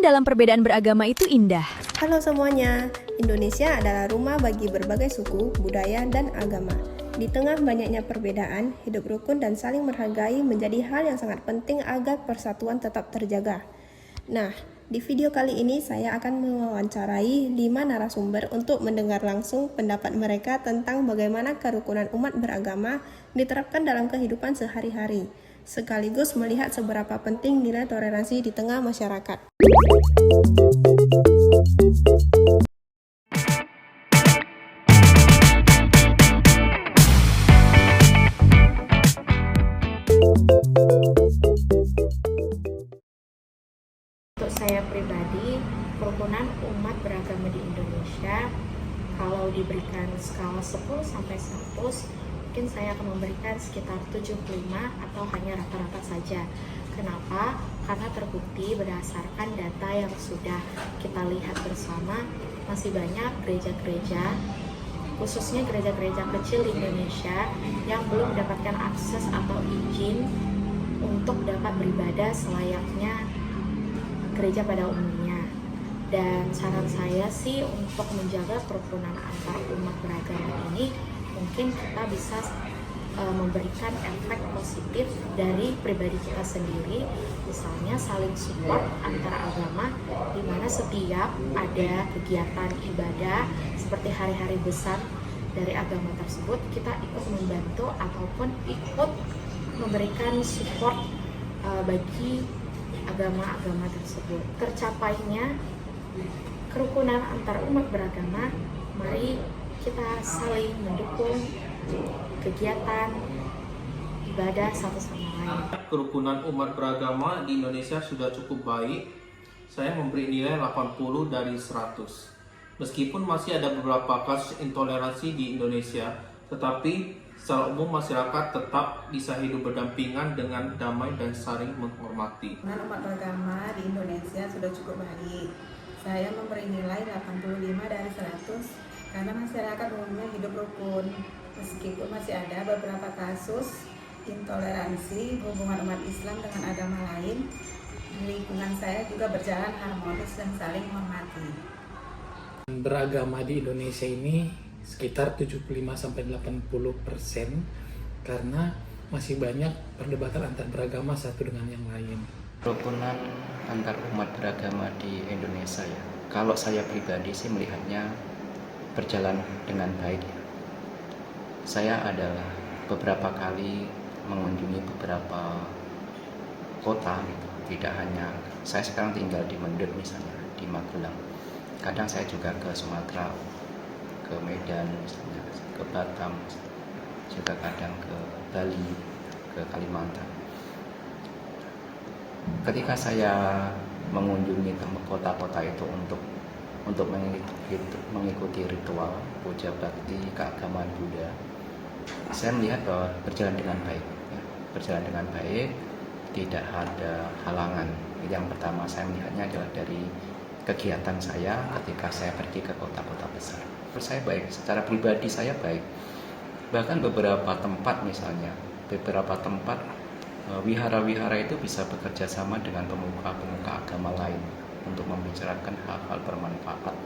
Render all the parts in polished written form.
Kerukunan dalam perbedaan beragama itu indah. Halo semuanya, Indonesia adalah rumah bagi berbagai suku, budaya, dan agama. Di tengah banyaknya perbedaan, hidup rukun dan saling menghargai menjadi hal yang sangat penting agar persatuan tetap terjaga. Nah, di video kali ini saya akan mewawancarai 5 narasumber untuk mendengar langsung pendapat mereka tentang bagaimana kerukunan umat beragama diterapkan dalam kehidupan sehari-hari, sekaligus melihat seberapa penting nilai toleransi di tengah masyarakat. Untuk saya pribadi, kerukunan umat beragama di Indonesia, kalau diberikan skala 10 sampai 100, mungkin saya akan memberikan sekitar 75 atau hanya rata-rata saja. Kenapa? Karena terbukti berdasarkan data yang sudah kita lihat bersama, masih banyak gereja-gereja, khususnya gereja-gereja kecil di Indonesia yang belum mendapatkan akses atau izin untuk dapat beribadah selayaknya gereja pada umumnya. Dan saran saya sih untuk menjaga kerukunan antar umat beragama ini, mungkin kita bisa memberikan efek positif dari pribadi kita sendiri, misalnya saling support antara agama, di mana setiap ada kegiatan ibadah seperti hari-hari besar dari agama tersebut, kita ikut membantu ataupun ikut memberikan support bagi agama-agama tersebut. Tercapainya kerukunan antar umat beragama, mari kita saling mendukung kegiatan ibadah satu sama lain. Kerukunan umat beragama di Indonesia sudah cukup baik. Saya memberi nilai 80 dari 100. Meskipun masih ada beberapa kasus intoleransi di Indonesia, tetapi secara umum masyarakat tetap bisa hidup berdampingan dengan damai dan saling menghormati. Umat beragama di Indonesia sudah cukup baik. Saya memberi nilai 85 dari 100 karena masyarakat umumnya hidup rukun. Meskipun masih ada beberapa kasus intoleransi hubungan umat Islam dengan agama lain, lingkungan saya juga berjalan harmonis dan saling menghormati. Beragama di Indonesia ini sekitar 75-80% karena masih banyak perdebatan antar beragama satu dengan yang lain. Kerukunan antar umat beragama di Indonesia ya, kalau saya pribadi sih melihatnya berjalan dengan baik. Saya adalah beberapa kali mengunjungi beberapa kota gitu. Tidak hanya, saya sekarang tinggal di Mendut misalnya, di Magelang. Kadang saya juga ke Sumatera, ke Medan misalnya, ke Batam, juga kadang ke Bali, ke Kalimantan. Ketika saya mengunjungi kota-kota itu untuk mengikuti ritual puja bakti keagamaan Buddha, saya melihat bahwa berjalan dengan baik, berjalan dengan baik, tidak ada halangan. Yang pertama saya melihatnya adalah dari kegiatan saya ketika saya pergi ke kota-kota besar. Saya baik, secara pribadi saya baik. Bahkan beberapa tempat misalnya, beberapa tempat wihara-wihara itu bisa bekerja sama dengan pemuka-pemuka agama lain untuk membicarakan hal-hal bermanfaat.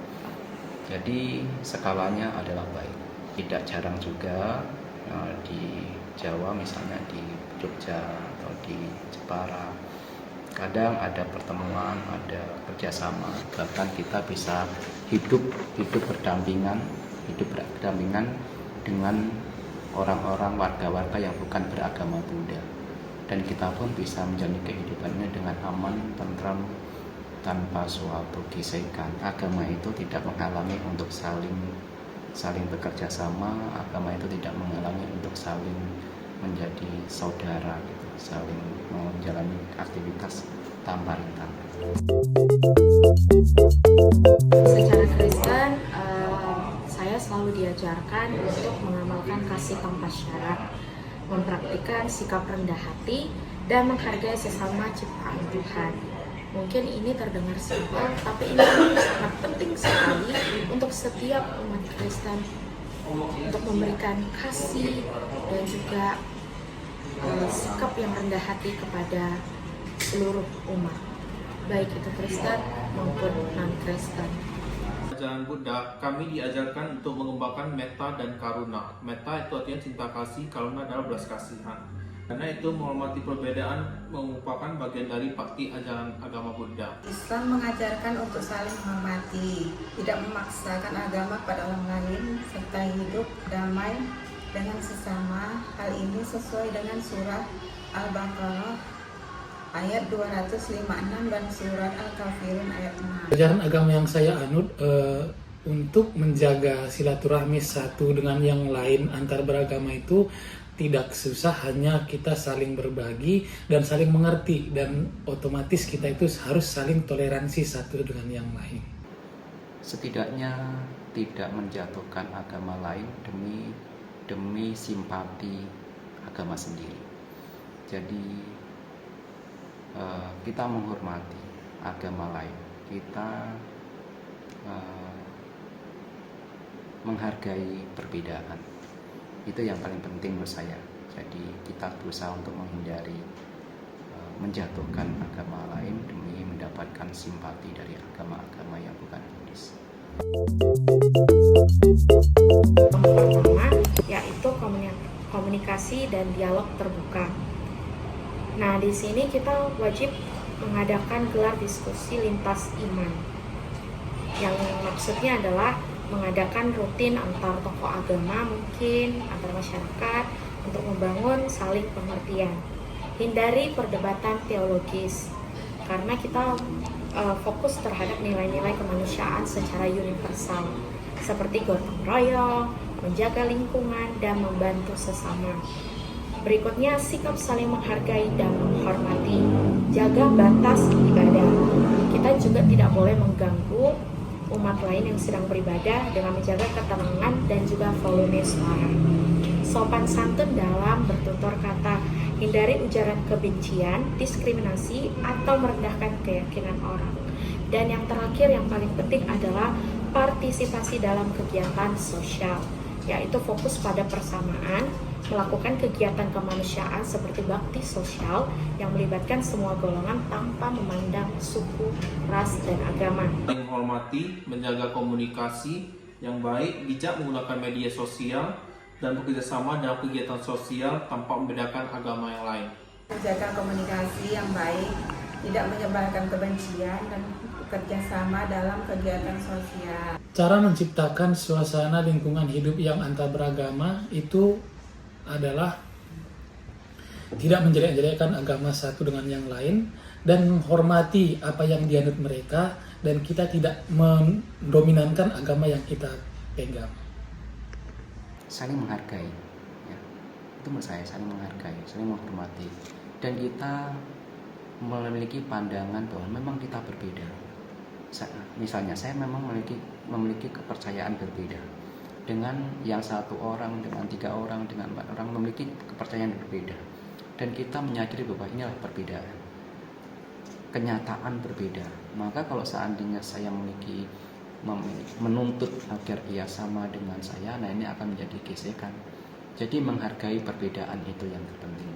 Jadi skalanya adalah baik. Tidak jarang juga di Jawa misalnya, di Jogja atau di Jepara, kadang ada pertemuan, ada kerjasama, bahkan kita bisa hidup berdampingan dengan orang-orang warga-warga yang bukan beragama Buddha, dan kita pun bisa menjalani kehidupannya dengan aman, tentram, tanpa suatu gesekan. Agama itu tidak menghalangi untuk saling bekerja sama, agama itu tidak menghalangi untuk saling menjadi saudara gitu, saling menjalani aktivitas tanpa rintangan. Secara Kristen, saya selalu diajarkan untuk mengamalkan kasih tanpa syarat, mempraktikkan sikap rendah hati, dan menghargai sesama ciptaan Tuhan. Mungkin ini terdengar simpel, tapi ini sangat penting sekali untuk setiap umat Kristen, untuk memberikan kasih dan juga sikap yang rendah hati kepada seluruh umat, baik itu Kristen maupun non-Kristen. Ajaran Buddha, kami diajarkan untuk mengembangkan metta dan karuna. Metta itu artinya cinta kasih, karuna adalah belas kasihan. Karena itu menghormati perbedaan merupakan bagian dari bakti ajaran agama Buddha. Islam mengajarkan untuk saling menghormati, tidak memaksakan agama pada orang lain, serta hidup damai dengan sesama. Hal ini sesuai dengan surat Al-Baqarah ayat 256 dan surat Al-Kafirun ayat 6. Ajaran agama yang saya anut untuk menjaga silaturahmi satu dengan yang lain antar beragama itu tidak susah, hanya kita saling berbagi dan saling mengerti, dan otomatis kita itu harus saling toleransi satu dengan yang lain. Setidaknya tidak menjatuhkan agama lain demi simpati agama sendiri. Jadi kita menghormati agama lain, kita menghargai perbedaan. Itu yang paling penting menurut saya. Jadi kita berusaha untuk menghindari menjatuhkan agama lain demi mendapatkan simpati dari agama-agama yang bukan Buddhis. Yang pertama yaitu komunikasi dan dialog terbuka. Nah, di sini kita wajib mengadakan gelar diskusi lintas iman. Yang maksudnya adalah mengadakan rutin antar tokoh agama, mungkin antar masyarakat, untuk membangun saling pengertian. Hindari perdebatan teologis, karena kita fokus terhadap nilai-nilai kemanusiaan secara universal, seperti gotong royong, menjaga lingkungan, dan membantu sesama. Berikutnya, sikap saling menghargai dan menghormati. Jaga batas ibadah. Kita juga tidak boleh mengganggu umat lain yang sedang beribadah dengan menjaga ketenangan dan juga volume suara. Sopan santun dalam bertutur kata. Hindari ujaran kebencian, diskriminasi, atau merendahkan keyakinan orang. Dan yang terakhir yang paling penting adalah partisipasi dalam kegiatan sosial, yaitu fokus pada persamaan, melakukan kegiatan kemanusiaan seperti bakti sosial yang melibatkan semua golongan tanpa memandang suku, ras, dan agama. Menghormati, menjaga komunikasi yang baik, bijak menggunakan media sosial, dan bekerja sama dalam kegiatan sosial tanpa membedakan agama yang lain. Menjaga komunikasi yang baik, tidak menyebarkan kebencian, dan bekerja sama dalam kegiatan sosial. Cara menciptakan suasana lingkungan hidup yang antar beragama itu adalah tidak menjelek-jelekkan agama satu dengan yang lain, dan menghormati apa yang dianut mereka, dan kita tidak mendominankan agama yang kita pegang. Saling menghargai, ya. Itu menurut saya, saling menghargai, saling menghormati, dan kita memiliki pandangan bahwa memang kita berbeda. Misalnya saya memang memiliki kepercayaan berbeda dengan yang satu orang, dengan 3 orang, dengan 4 orang, memiliki kepercayaan berbeda, dan kita menyadari bahwa inilah perbedaan, kenyataan berbeda. Maka kalau seandainya saya menuntut agar ia sama dengan saya, nah ini akan menjadi gesekan. Jadi menghargai perbedaan itu yang terpenting.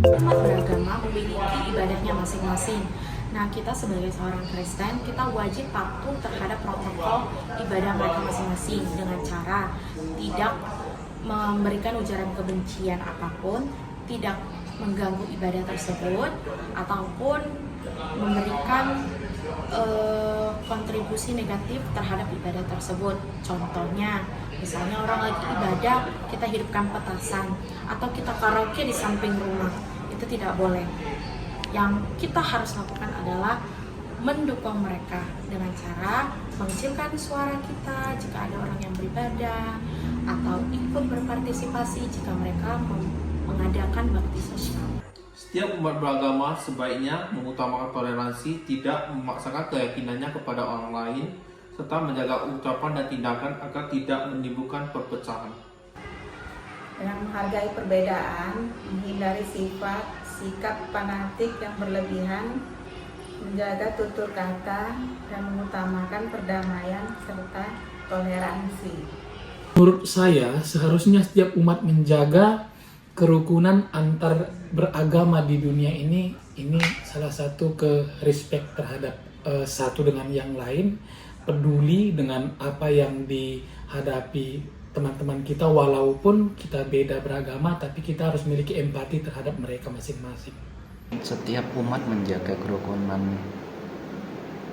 Umat beragama memiliki ibadahnya masing-masing. Nah, kita sebagai seorang Kristen, kita wajib patuh terhadap protokol ibadah mereka masing-masing dengan cara tidak memberikan ujaran kebencian apapun, tidak mengganggu ibadah tersebut, ataupun memberikan kontribusi negatif terhadap ibadah tersebut. Contohnya, misalnya orang lagi ibadah, kita hidupkan petasan, atau kita karaoke di samping rumah, itu tidak boleh. Yang kita harus lakukan adalah mendukung mereka dengan cara mengecilkan suara kita jika ada orang yang beribadah, atau ikut berpartisipasi jika mereka mengadakan bakti sosial. Setiap umat beragama sebaiknya mengutamakan toleransi, tidak memaksakan keyakinannya kepada orang lain, serta menjaga ucapan dan tindakan agar tidak menimbulkan perpecahan. Dengan menghargai perbedaan, menghindari sikap fanatik yang berlebihan, menjaga tutur kata, dan mengutamakan perdamaian serta toleransi. Menurut saya, seharusnya setiap umat menjaga kerukunan antar beragama di dunia ini salah satu ke respect terhadap satu dengan yang lain, peduli dengan apa yang dihadapi teman-teman kita walaupun kita beda beragama, tapi kita harus memiliki empati terhadap mereka masing-masing. Setiap umat menjaga kerukunan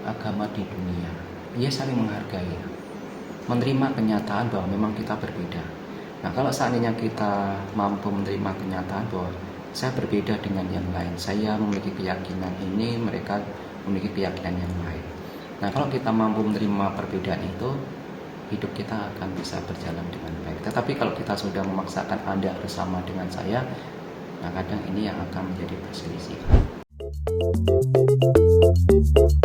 agama di dunia. Ia saling menghargai, menerima kenyataan bahwa memang kita berbeda. Nah, kalau seandainya kita mampu menerima kenyataan bahwa saya berbeda dengan yang lain, saya memiliki keyakinan ini, mereka memiliki keyakinan yang lain. Nah, kalau kita mampu menerima perbedaan itu, hidup kita akan bisa berjalan dengan baik. Tetapi kalau kita sudah memaksakan Anda bersama dengan saya, nah kadang ini yang akan menjadi perselisihan.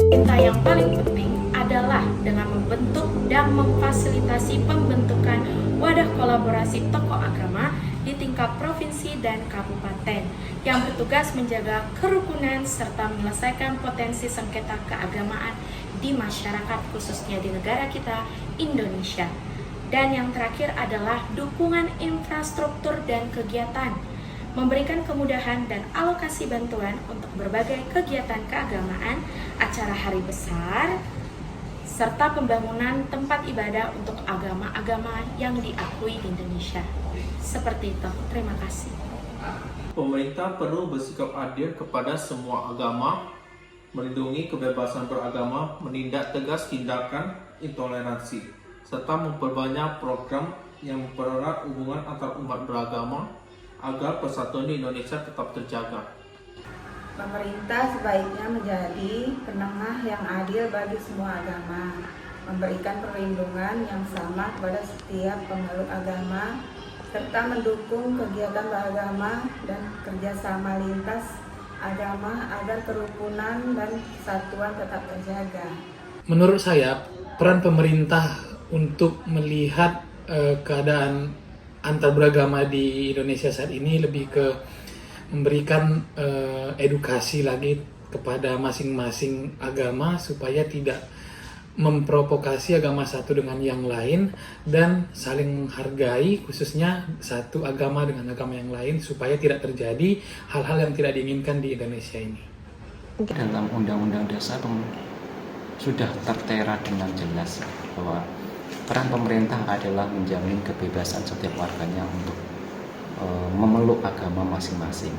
Kita yang paling penting adalah dengan membentuk dan memfasilitasi pembentukan wadah kolaborasi tokoh agama di tingkat provinsi dan kabupaten yang bertugas menjaga kerukunan serta menyelesaikan potensi sengketa keagamaan di masyarakat, khususnya di negara kita, Indonesia. Dan yang terakhir adalah dukungan infrastruktur dan kegiatan, memberikan kemudahan dan alokasi bantuan untuk berbagai kegiatan keagamaan, acara hari besar, serta pembangunan tempat ibadah untuk agama-agama yang diakui di Indonesia. Seperti itu. Terima kasih. Pemerintah perlu bersikap adil kepada semua agama, melindungi kebebasan beragama, menindak tegas tindakan intoleransi, serta memperbanyak program yang mempererat hubungan antar umat beragama agar persatuan di Indonesia tetap terjaga. Pemerintah sebaiknya menjadi penengah yang adil bagi semua agama, memberikan perlindungan yang sama kepada setiap pemeluk agama, serta mendukung kegiatan beragama dan kerjasama lintas agama agar kerukunan dan kesatuan tetap terjaga. Menurut saya, peran pemerintah untuk melihat keadaan antar beragama di Indonesia saat ini lebih ke memberikan edukasi lagi kepada masing-masing agama supaya tidak memprovokasi agama satu dengan yang lain dan saling menghargai, khususnya satu agama dengan agama yang lain supaya tidak terjadi hal-hal yang tidak diinginkan di Indonesia ini. Dalam Undang-Undang Dasar sudah tertera dengan jelas bahwa peran pemerintah adalah menjamin kebebasan setiap warganya untuk memeluk agama masing-masing.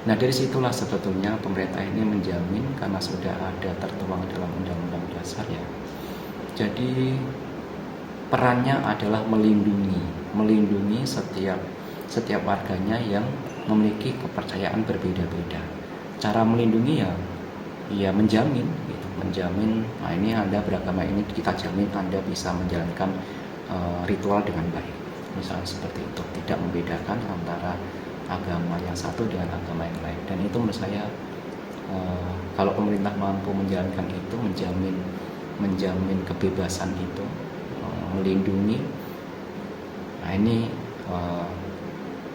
Nah, dari situlah sebetulnya pemerintah ini menjamin karena sudah ada tertuang dalam Undang-Undang Dasar ya. Jadi perannya adalah melindungi setiap warganya yang memiliki kepercayaan berbeda-beda. Cara melindungi ya menjamin gitu, menjamin nah ini Anda beragama ini kita jamin Anda bisa menjalankan ritual dengan baik. Misalnya seperti itu, tidak membedakan antara agama yang satu dengan agama yang lain. Dan itu menurut saya kalau pemerintah mampu menjalankan itu, menjamin kebebasan itu, melindungi, nah ini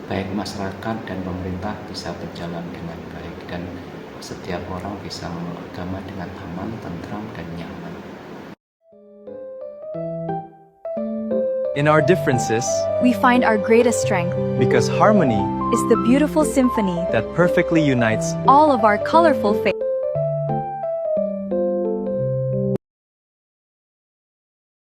baik masyarakat dan pemerintah bisa berjalan dengan baik dan setiap orang bisa memeluk agama dengan aman, tentram, dan nyaman. In our differences, We find our greatest strength because harmony is the beautiful symphony that perfectly unites all of our colorful faiths.